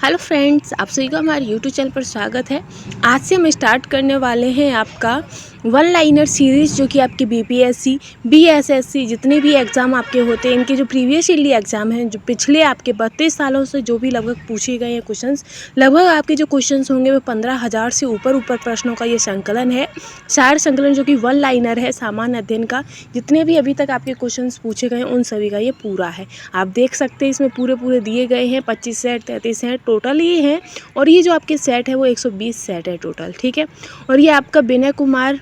Hello friends, आप सभी का हमारे यूट्यूब चैनल पर स्वागत है। आज से हम स्टार्ट करने वाले हैं आपका वन लाइनर सीरीज़, जो कि आपके बीपीएससी, बीएसएससी जितने भी एग्ज़ाम आपके होते हैं, इनके जो प्रीवियस ईयरली एग्ज़ाम हैं, जो पिछले आपके 32 सालों से जो भी लगभग पूछे गए हैं क्वेश्चंस, लगभग आपके जो क्वेश्चंस होंगे वो 15,000 से ऊपर प्रश्नों का ये संकलन है। 4 संकलन जो कि वन लाइनर है सामान्य अध्ययन का। जितने भी अभी तक आपके क्वेश्चंस पूछे गए हैं उन सभी का ये पूरा है। आप देख सकते हैं इसमें पूरे दिए गए हैं। 25 सेट 33 सेट टोटल ये हैं, और ये जो आपके सेट है वो 120 सेट है टोटल, ठीक है। और ये आपका विनय कुमार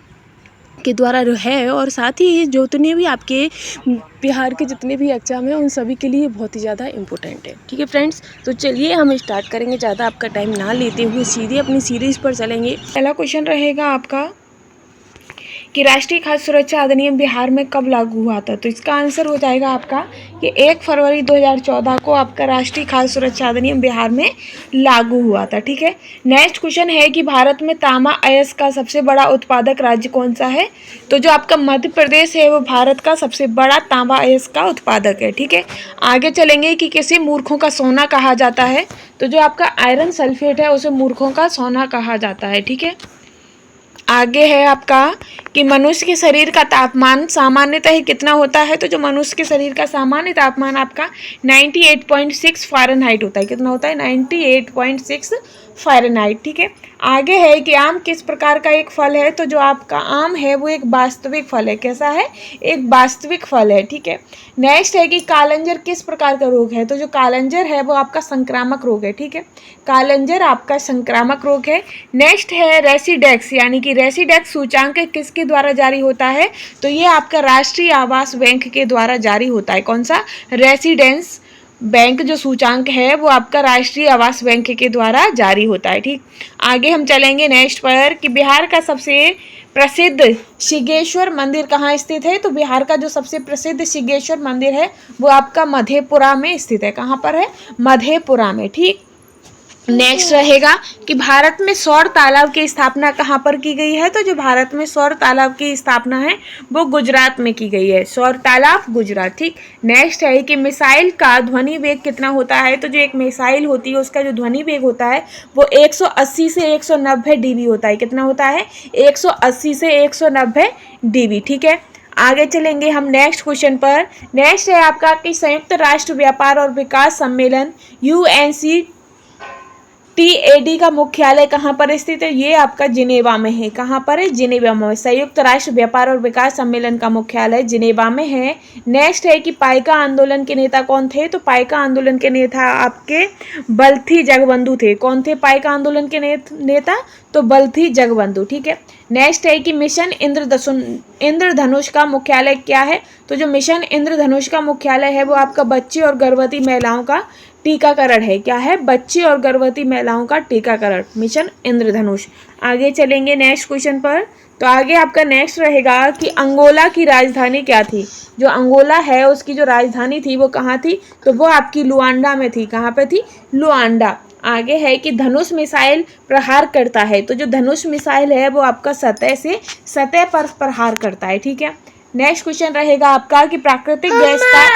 के द्वारा है, और साथ ही ये जितने भी आपके बिहार के जितने भी एग्जाम हैं उन सभी के लिए बहुत ही ज़्यादा इम्पोर्टेंट है, ठीक है फ्रेंड्स। तो चलिए हम स्टार्ट करेंगे, ज़्यादा आपका टाइम ना लेते हुए सीधे अपनी सीरीज़ पर चलेंगे। पहला क्वेश्चन रहेगा आपका कि राष्ट्रीय खाद्य सुरक्षा अधिनियम बिहार में कब लागू हुआ था। तो इसका आंसर हो जाएगा आपका कि 1 फरवरी 2014 को आपका राष्ट्रीय खाद्य सुरक्षा अधिनियम बिहार में लागू हुआ था, ठीक है। नेक्स्ट क्वेश्चन है कि भारत में तांबा अयस्क का सबसे बड़ा उत्पादक राज्य कौन सा है। तो जो आपका मध्य प्रदेश है वो भारत का सबसे बड़ा तांबा अयस्क का उत्पादक है, ठीक है। आगे चलेंगे कि किसे मूर्खों का सोना कहा जाता है। तो जो आपका आयरन सल्फेट है उसे मूर्खों का सोना कहा जाता है, ठीक है। आगे है आपका कि मनुष्य के शरीर का तापमान सामान्यतः कितना होता है। तो जो मनुष्य के शरीर का सामान्य तापमान आपका 98.6 फ़ारेनहाइट होता है। कितना होता है? 98.6 फ़ारेनहाइट, ठीक है। आगे है कि आम किस प्रकार का एक फल है। तो जो आपका आम है वो एक वास्तविक फल है। कैसा है? एक वास्तविक फल है, ठीक है। नेक्स्ट है कि कालंजर किस प्रकार का रोग है। तो जो कालंजर है वो आपका संक्रामक रोग है, ठीक है। कालंजर आपका संक्रामक रोग है। नेक्स्ट है रेसिडेक्स, यानी कि रेसिडेक्स सूचांक किसके द्वारा जारी होता है। तो ये आपका राष्ट्रीय आवास बैंक के द्वारा जारी होता है। कौन सा? रेसिडेंस बैंक जो सूचांक है वो आपका राष्ट्रीय आवास बैंक के द्वारा जारी होता है, ठीक। आगे हम चलेंगे नेक्स्ट पर कि बिहार का सबसे प्रसिद्ध सिद्धेश्वर मंदिर कहाँ स्थित है। तो बिहार का जो सबसे प्रसिद्ध सिद्धेश्वर मंदिर है वो आपका मधेपुरा में स्थित है। कहाँ पर है? मधेपुरा में, ठीक। नेक्स्ट रहेगा कि भारत में सौर तालाब की स्थापना कहाँ पर की गई है। तो जो भारत में सौर तालाब की स्थापना है वो गुजरात में की गई है। सौर तालाब गुजरात, ठीक। नेक्स्ट है कि मिसाइल का ध्वनि वेग कितना होता है। तो जो एक मिसाइल होती है उसका जो ध्वनि वेग होता है वो 180 से 190 dB होता है। कितना होता है? 180 से 190 dB, ठीक है। आगे चलेंगे हम नेक्स्ट क्वेश्चन पर। नेक्स्ट है आपका कि संयुक्त राष्ट्र व्यापार और विकास सम्मेलन UNCTAD का मुख्यालय कहाँ पर स्थित है। ये आपका जिनेवा में है। कहाँ पर है? जिनेवा में। संयुक्त राष्ट्र व्यापार और विकास सम्मेलन का मुख्यालय जिनेवा में है। नेक्स्ट है कि पाइका आंदोलन के नेता कौन थे। तो पाइका आंदोलन के नेता आपके बल्थी जगबंधु थे। कौन थे पाइका आंदोलन के नेता? तो बल्थी जगबंधु, ठीक है। नेक्स्ट है कि मिशन इंद्रधनुष का मुख्यालय क्या है। तो जो मिशन इंद्रधनुष का मुख्यालय है वो आपका बच्ची और गर्भवती महिलाओं का टीकाकरण है। क्या है? बच्ची और गर्भवती महिलाओं का टीकाकरण, मिशन इंद्रधनुष। आगे चलेंगे नेक्स्ट क्वेश्चन पर। तो आगे आपका नेक्स्ट रहेगा कि अंगोला की राजधानी क्या थी। जो अंगोला है उसकी जो राजधानी थी वो कहाँ थी। तो वो आपकी लुआंडा में थी। कहाँ पे थी? लुआंडा। आगे है कि धनुष मिसाइल प्रहार करता है। तो जो धनुष मिसाइल है वो आपका सतह पर प्रहार करता है, ठीक है। नेक्स्ट क्वेश्चन रहेगा आपका कि प्राकृतिक गैस का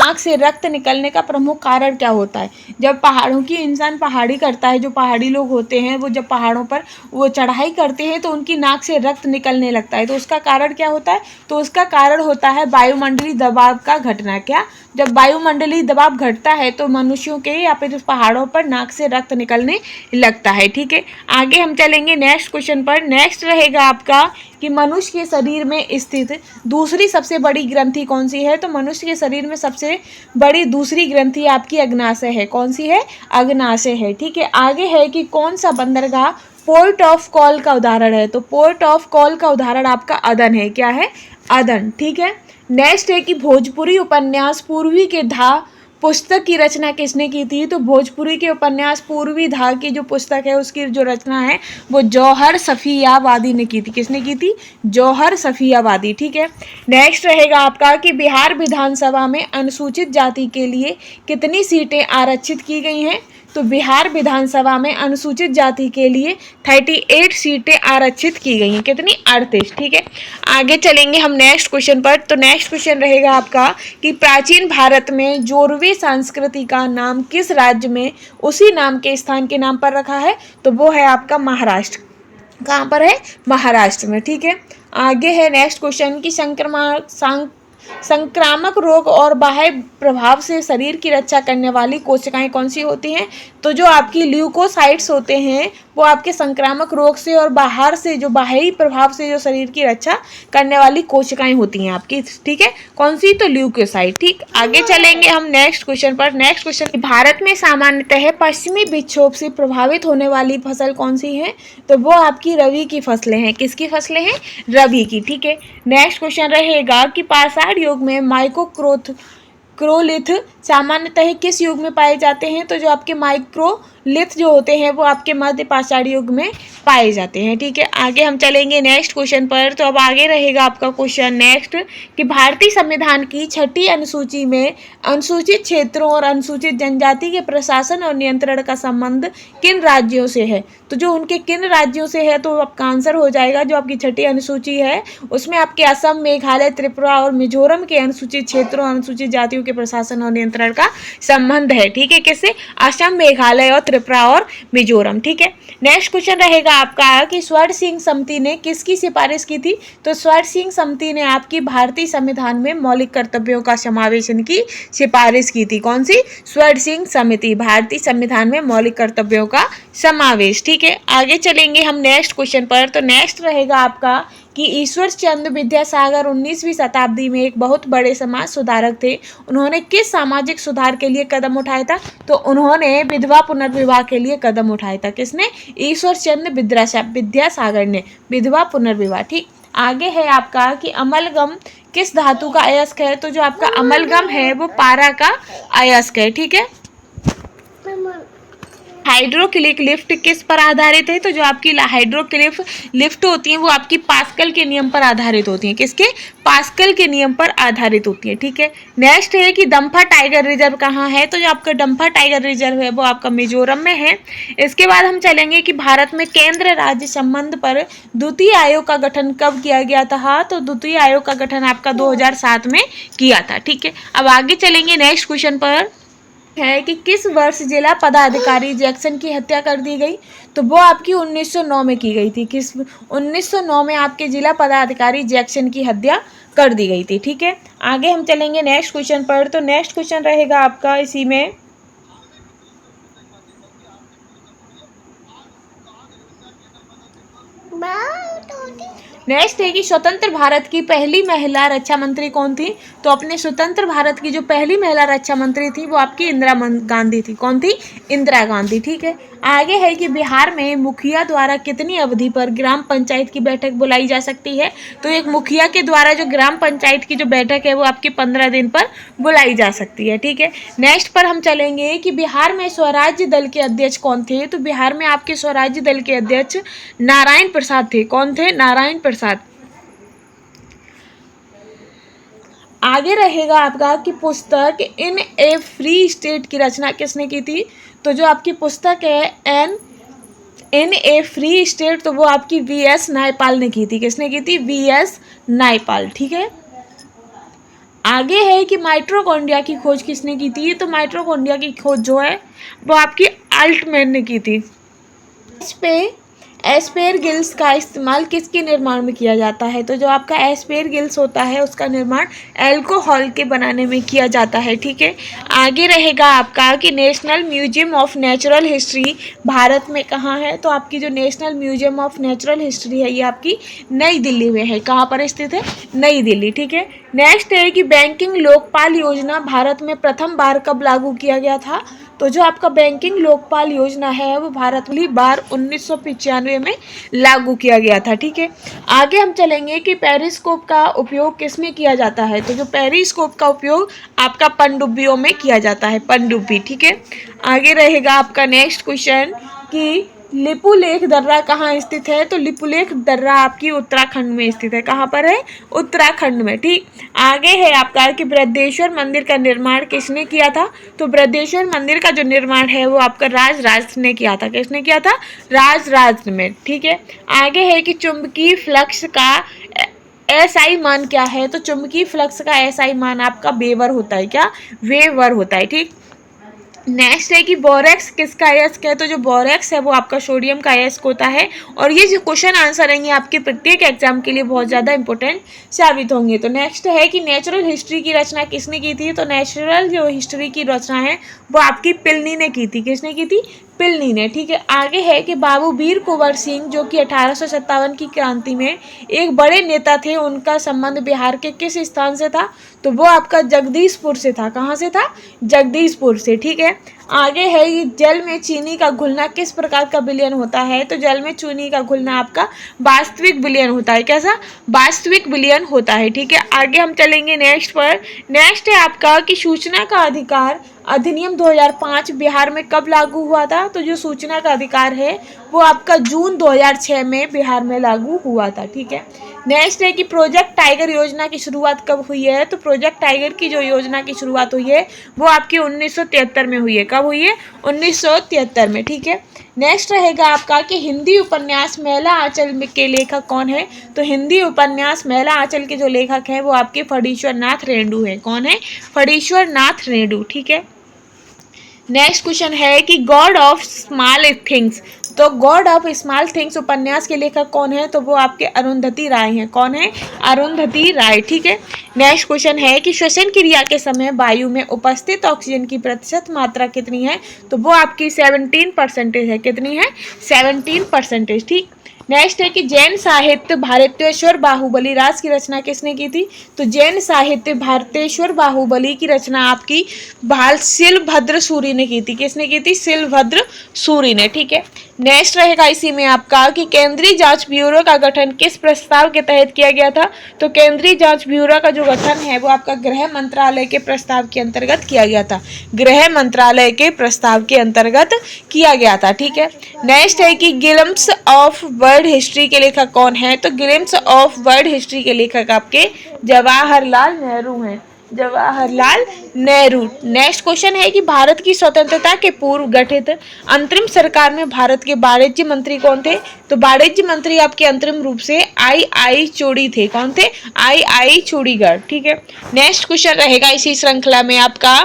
आँख से रक्त निकलने का प्रमुख कारण क्या होता है। जब पहाड़ों की इंसान पहाड़ी करता है, जो पहाड़ी लोग होते हैं वो जब पहाड़ों पर वो चढ़ाई करते हैं तो उनकी नाक से रक्त निकलने लगता है। तो उसका कारण क्या होता है? तो उसका कारण होता है वायुमंडलीय दबाव का घटना। क्या? जब वायुमंडलीय दबाव घटता है तो मनुष्यों के या फिर पहाड़ों पर नाक से रक्त निकलने लगता है, ठीक है। आगे हम चलेंगे नेक्स्ट क्वेश्चन पर। नेक्स्ट रहेगा आपका कि मनुष्य के शरीर में स्थित दूसरी सबसे बड़ी ग्रंथि कौन सी है। तो मनुष्य के शरीर में सबसे बड़ी दूसरी ग्रंथि आपकी अग्नाशय है। कौन सी है? अग्नाशय है, ठीक है। आगे है कि कौन सा बंदरगाह पोर्ट ऑफ कॉल का उदाहरण है। तो पोर्ट ऑफ कॉल का उदाहरण आपका अदन है। क्या है? अदन, ठीक है। नेक्स्ट है कि भोजपुरी उपन्यास पूर्वी के धा पुस्तक की रचना किसने की थी। तो भोजपुरी के उपन्यास पूर्वी धा की जो पुस्तक है उसकी जो रचना है वो जौहर सफियावादी ने की थी। किसने की थी? जौहर सफियावादी, ठीक है। नेक्स्ट रहेगा आपका कि बिहार विधानसभा में अनुसूचित जाति के लिए कितनी सीटें आरक्षित की गई हैं। तो बिहार विधानसभा में अनुसूचित जाति के लिए 38 सीटें आरक्षित की गई हैं। कितनी? 38। ठीक है, आगे चलेंगे हम नेक्स्ट क्वेश्चन पर। तो नेक्स्ट क्वेश्चन रहेगा आपका कि प्राचीन भारत में जोरवे संस्कृति का नाम किस राज्य में उसी नाम के स्थान के नाम पर रखा है? तो वो है आपका महाराष्ट्र। कहाँ पर है? महाराष्ट्र में। ठीक है, आगे है नेक्स्ट क्वेश्चन कि संक्रामक रोग और बाह्य प्रभाव से शरीर की रक्षा करने वाली कोशिकाएं कौन सी होती हैं? तो जो आपकी ल्यूकोसाइट्स होते हैं वो आपके संक्रामक रोग से और बाहर से जो बाहरी प्रभाव से जो शरीर की रक्षा करने वाली कोशिकाएं होती हैं आपकी। ठीक है, कौन सी? तो ल्यूकोसाइट। ठीक, आगे चलेंगे हम नेक्स्ट क्वेश्चन पर। नेक्स्ट क्वेश्चन, भारत में सामान्यतः पश्चिमी विक्षोभ से प्रभावित होने वाली फसल कौन सी है? तो वो आपकी रबी की फसलें हैं। किसकी फसलें हैं? रबी की। ठीक है, नेक्स्ट क्वेश्चन रहेगा कि पाषाण युग में क्रोलिथ सामान्यतः किस युग में पाए जाते हैं? तो जो आपके माइक्रोलिथ जो होते हैं वो आपके मध्य पाषाण युग में पाए जाते हैं। ठीक है, आगे हम चलेंगे नेक्स्ट क्वेश्चन पर। तो अब आगे रहेगा आपका क्वेश्चन नेक्स्ट कि भारतीय संविधान की 6ठी अनुसूची में अनुसूचित क्षेत्रों और अनुसूचित जनजाति के प्रशासन और नियंत्रण का संबंध किन राज्यों से है? तो जो उनके किन राज्यों से है तो आपका आंसर हो जाएगा जो आपकी 6ठी अनुसूची है उसमें आपके असम, मेघालय, त्रिपुरा और मिजोरम के अनुसूचित क्षेत्रों और अनुसूचित जातियों के प्रशासन और नियंत्रण का संबंध है। ठीक है, किससे? असम, मेघालय और त्रिपुरा और मिजोरम। ठीक है, नेक्स्ट क्वेश्चन रहेगा आपका कि स्वर्ण सिंह समिति ने किसकी सिफारिश की थी? तो स्वर्ण सिंह समिति ने आपकी भारतीय संविधान में मौलिक कर्तव्यों का समावेशन की सिफारिश की थी। कौन सी? स्वर्ण सिंह समिति, भारतीय संविधान में मौलिक कर्तव्यों का समावेश। ठीक है, आगे चलेंगे हम नेक्स्ट क्वेश्चन पर। तो नेक्स्ट रहेगा आपका कि ईश्वर चंद्र विद्यासागर 19वीं शताब्दी में एक बहुत बड़े समाज सुधारक थे। उन्होंने किस सामाजिक सुधार के लिए कदम उठाया था? तो उन्होंने विधवा पुनर्विवाह के लिए कदम उठाया था। किसने? ईश्वर चंद्र विद्यासागर ने विधवा पुनर्विवाह। ठीक, आगे है आपका कि अमलगम किस धातु का अयस्क है? तो जो आपका अमलगम है वो पारा का अयस्क है। ठीक है, हाइड्रोक्लिक लिफ्ट किस पर आधारित है? तो जो आपकी हाइड्रोक्लिक लिफ्ट होती है वो आपकी पास्कल के नियम पर आधारित होती है। किसके? पास्कल के नियम पर आधारित होती है। ठीक है, नेक्स्ट है कि डम्फा टाइगर रिजर्व कहाँ है? तो जो आपका डम्फा टाइगर रिजर्व है वो आपका मिजोरम में है। इसके बाद हम चलेंगे कि भारत में केंद्र राज्य संबंध पर द्वितीय आयोग का गठन कब किया गया था? तो द्वितीय आयोग का गठन आपका 2007 में किया था। ठीक है, अब आगे चलेंगे नेक्स्ट क्वेश्चन पर है कि किस वर्ष जिला पदाधिकारी जैक्सन की हत्या कर दी गई? तो वो आपकी 1909 में की गई थी। किस? 1909 में आपके जिला पदाधिकारी जैक्सन की हत्या कर दी गई थी। ठीक है, आगे हम चलेंगे नेक्स्ट क्वेश्चन पर। तो नेक्स्ट क्वेश्चन रहेगा आपका इसी में नेक्स्ट है कि स्वतंत्र भारत की पहली महिला रक्षा मंत्री कौन थी? तो अपने स्वतंत्र भारत की जो पहली महिला रक्षा मंत्री थी वो आपकी इंदिरा गांधी थी। कौन थी? इंदिरा गांधी। ठीक है, आगे है कि बिहार में मुखिया द्वारा कितनी अवधि पर ग्राम पंचायत की बैठक बुलाई जा सकती है? तो एक मुखिया के द्वारा जो ग्राम पंचायत की जो बैठक है वो आपकी 15 दिन पर बुलाई जा सकती है। ठीक है, नेक्स्ट पर हम चलेंगे कि बिहार में स्वराज्य दल के अध्यक्ष कौन थे? तो बिहार में आपके स्वराज्य दल के अध्यक्ष नारायण प्रसाद थे। कौन थे? नारायण प्रसाद। आगे रहेगा आपका कि पुस्तक इन ए फ्री स्टेट की रचना किसने की थी? तो जो आपकी पुस्तक है इन ए फ्री स्टेट तो वो आपकी वीएस नायपाल ने की थी। किसने की थी? वीएस नायपाल। ठीक है, आगे है कि माइटोकॉन्ड्रिया की खोज किसने की थी? तो माइटोकॉन्ड्रिया की खोज जो है वो आपकी अल्टमैन ने की थी। इस पे एस्पेरगिल्स का इस्तेमाल किसके निर्माण में किया जाता है? तो जो आपका एस्पेरगिल्स होता है उसका निर्माण अल्कोहल के बनाने में किया जाता है। ठीक है, आगे रहेगा आपका कि national museum of natural history Bharat में कहाँ है? तो आपकी जो national museum of natural history है ये आपकी नई दिल्ली में है। कहाँ पर स्थित है? नई दिल्ली। ठीक है, नेक्स्ट है कि बैंकिंग लोकपाल योजना भारत में प्रथम बार कब लागू किया गया था? तो जो आपका बैंकिंग लोकपाल योजना है वो भारत पहली बार 1995 में लागू किया गया था। ठीक है, आगे हम चलेंगे कि पेरिस्कोप का उपयोग किसमें किया जाता है? तो जो पेरिस्कोप का उपयोग आपका पनडुब्बियों में किया जाता है। पनडुब्बी। ठीक है, आगे रहेगा आपका नेक्स्ट क्वेश्चन कि लिपुलेख दर्रा कहाँ स्थित है? तो लिपुलेख दर्रा आपकी उत्तराखंड में स्थित है। कहाँ पर है? उत्तराखंड में। ठीक, आगे है आपका कि बृहदेश्वर मंदिर का निर्माण किसने किया था? तो बृहदेश्वर मंदिर का जो निर्माण है वो आपका राजराज ने किया था। किसने किया था? राजराज ने। ठीक है, आगे है कि चुंबकीय फ्लक्स का एसआई मान क्या है? तो चुंबकीय फ्लक्स का एसआई मान आपका वेबर होता है। क्या? वेबर होता है। ठीक, नेक्स्ट है कि बोरेक्स किसका अयस्क है? तो जो बोरेक्स है वो आपका सोडियम का अयस्क होता है। और ये जो क्वेश्चन आंसर रहेंगे आपके प्रत्येक एग्जाम के लिए बहुत ज़्यादा इंपॉर्टेंट साबित होंगे। तो नेक्स्ट है कि नेचुरल हिस्ट्री की रचना किसने की थी? तो नेचुरल जो हिस्ट्री की रचना है वो आपकी पिलनी ने की थी। किसने की थी? पिलनी ने। ठीक है, आगे है कि बाबू वीर कुंवर सिंह जो कि 1857 की क्रांति में एक बड़े नेता थे, उनका संबंध बिहार के किस स्थान से था? तो वो आपका जगदीशपुर से था। कहाँ से था? जगदीशपुर से। ठीक है, आगे है ये जल में चीनी का घुलना किस प्रकार का विलयन होता है? तो जल में चीनी का घुलना आपका वास्तविक विलयन होता है। कैसा? वास्तविक विलयन होता है। ठीक है, आगे हम चलेंगे नेक्स्ट पर। नेक्स्ट है आपका कि सूचना का अधिकार अधिनियम 2005 बिहार में कब लागू हुआ था? तो जो सूचना का अधिकार है वो आपका जून 2006 में बिहार में लागू हुआ था। ठीक है, नेक्स्ट है कि प्रोजेक्ट टाइगर योजना की शुरुआत कब हुई है? तो प्रोजेक्ट टाइगर की जो योजना की शुरुआत हुई है वो आपकी 1973 में हुई है। कब हुई है? 1973 में। ठीक है, नेक्स्ट रहेगा आपका कि हिंदी उपन्यास मैला आंचल के लेखक कौन है? तो हिंदी उपन्यास मैला आंचल के जो लेखक हैं वो आपके फणीश्वर नाथ रेणु हैं। कौन है? फणीश्वर नाथ रेणु। ठीक है, नेक्स्ट क्वेश्चन है कि गॉड ऑफ स्मॉल थिंग्स, तो गॉड ऑफ स्मॉल थिंग्स उपन्यास के लेखक कौन है? तो वो आपके अरुंधति राय हैं। कौन है? अरुंधति राय। ठीक है, नेक्स्ट क्वेश्चन है कि श्वसन क्रिया के समय वायु में उपस्थित ऑक्सीजन की प्रतिशत मात्रा कितनी है? तो वो आपकी 17% है। कितनी है? 17%। ठीक, नेक्स्ट है कि जैन साहित्य भारतेश्वर बाहुबली राज की रचना किसने की थी? तो जैन साहित्य भारतेश्वर बाहुबली की रचना आपकी शिलभद्र सूरी ने की थी। किसने की थी? शिलभद्र सूरी ने। ठीक है, नेक्स्ट रहेगा इसी में आपका कि केंद्रीय जांच ब्यूरो का गठन किस प्रस्ताव के तहत किया गया था? तो केंद्रीय जांच ब्यूरो का जो गठन है वो आपका गृह मंत्रालय के प्रस्ताव के अंतर्गत किया गया था। गृह मंत्रालय के प्रस्ताव के अंतर्गत किया गया था। ठीक है, नेक्स्ट है कि ग्लिम्प्स ऑफ वर्ल्ड हिस्ट्री के लेखक कौन है? तो ग्लिम्प्स ऑफ वर्ल्ड हिस्ट्री के लेखक आपके जवाहरलाल नेहरू हैं। जवाहरलाल नेहरू। नेक्स्ट क्वेश्चन है कि भारत की स्वतंत्रता के पूर्व गठित अंतरिम सरकार में भारत के वाणिज्य मंत्री कौन थे? तो वाणिज्य मंत्री आपके अंतरिम रूप से आई चौड़ी थे। कौन थे? आई चौड़ीगढ़। ठीक है, नेक्स्ट क्वेश्चन रहेगा इसी श्रृंखला में आपका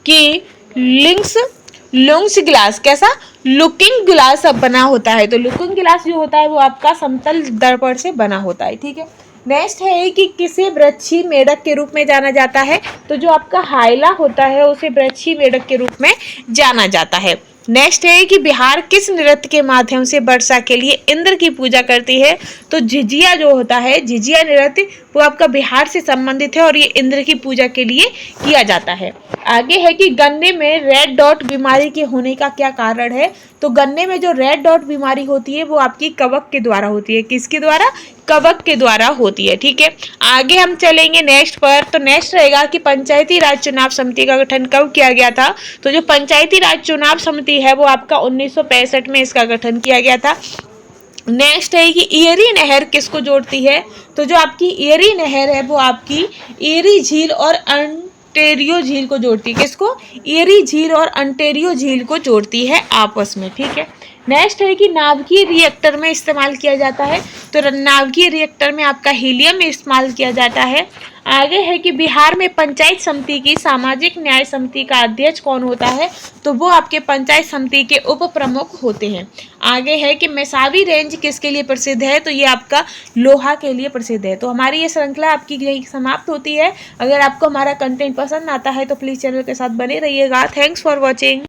कि लुंग्स ग्लास कैसा? लुकिंग ग्लास अब बना होता है। तो लुकिंग ग्लास जो होता है वो आपका समतल दर्पण से बना होता है। ठीक है, नेक्स्ट है कि किसे वृक्षी मेढक के रूप में जाना जाता है? तो जो आपका हाइला होता है उसे वृक्षी मेढक के रूप में जाना जाता है। नेक्स्ट है कि बिहार किस नृत्य के माध्यम से वर्षा के लिए इंद्र की पूजा करती है? तो झिझिया जो होता है, झिझिया नृत्य वो आपका बिहार से संबंधित है और ये इंद्र की पूजा के लिए किया जाता है। आगे है कि गन्ने में रेड डॉट बीमारी के होने का क्या कारण है? तो गन्ने में जो रेड डॉट बीमारी होती है वो आपकी कवक के द्वारा होती है। किसके द्वारा? कवक के द्वारा होती है। ठीक है, आगे हम चलेंगे नेक्स्ट पर। तो नेक्स्ट रहेगा कि पंचायती राज चुनाव समिति का गठन कब किया गया था? तो जो पंचायती राज चुनाव समिति है वो आपका 1965 में इसका गठन किया गया था। नेक्स्ट है कि एरी नहर किसको जोड़ती है? तो जो आपकी एरी नहर है वो आपकी एरी झील और अंटेरियो झील को जोड़ती है। किसको? एरी झील और अंटेरियो झील को जोड़ती है आपस में। ठीक है, नेक्स्ट है कि नाभिकीय रिएक्टर में इस्तेमाल किया जाता है। तो नाभिकीय रिएक्टर में आपका हीलियम इस्तेमाल किया जाता है। आगे है कि बिहार में पंचायत समिति की सामाजिक न्याय समिति का अध्यक्ष कौन होता है? तो वो आपके पंचायत समिति के उप प्रमुख होते हैं। आगे है कि मैसावी रेंज किसके लिए प्रसिद्ध है? तो ये आपका लोहा के लिए प्रसिद्ध है। तो हमारी ये श्रृंखला आपकी यही समाप्त होती है। अगर आपको हमारा कंटेंट पसंद आता है तो प्लीज़ चैनल के साथ बने रहिएगा। Thanks for watching.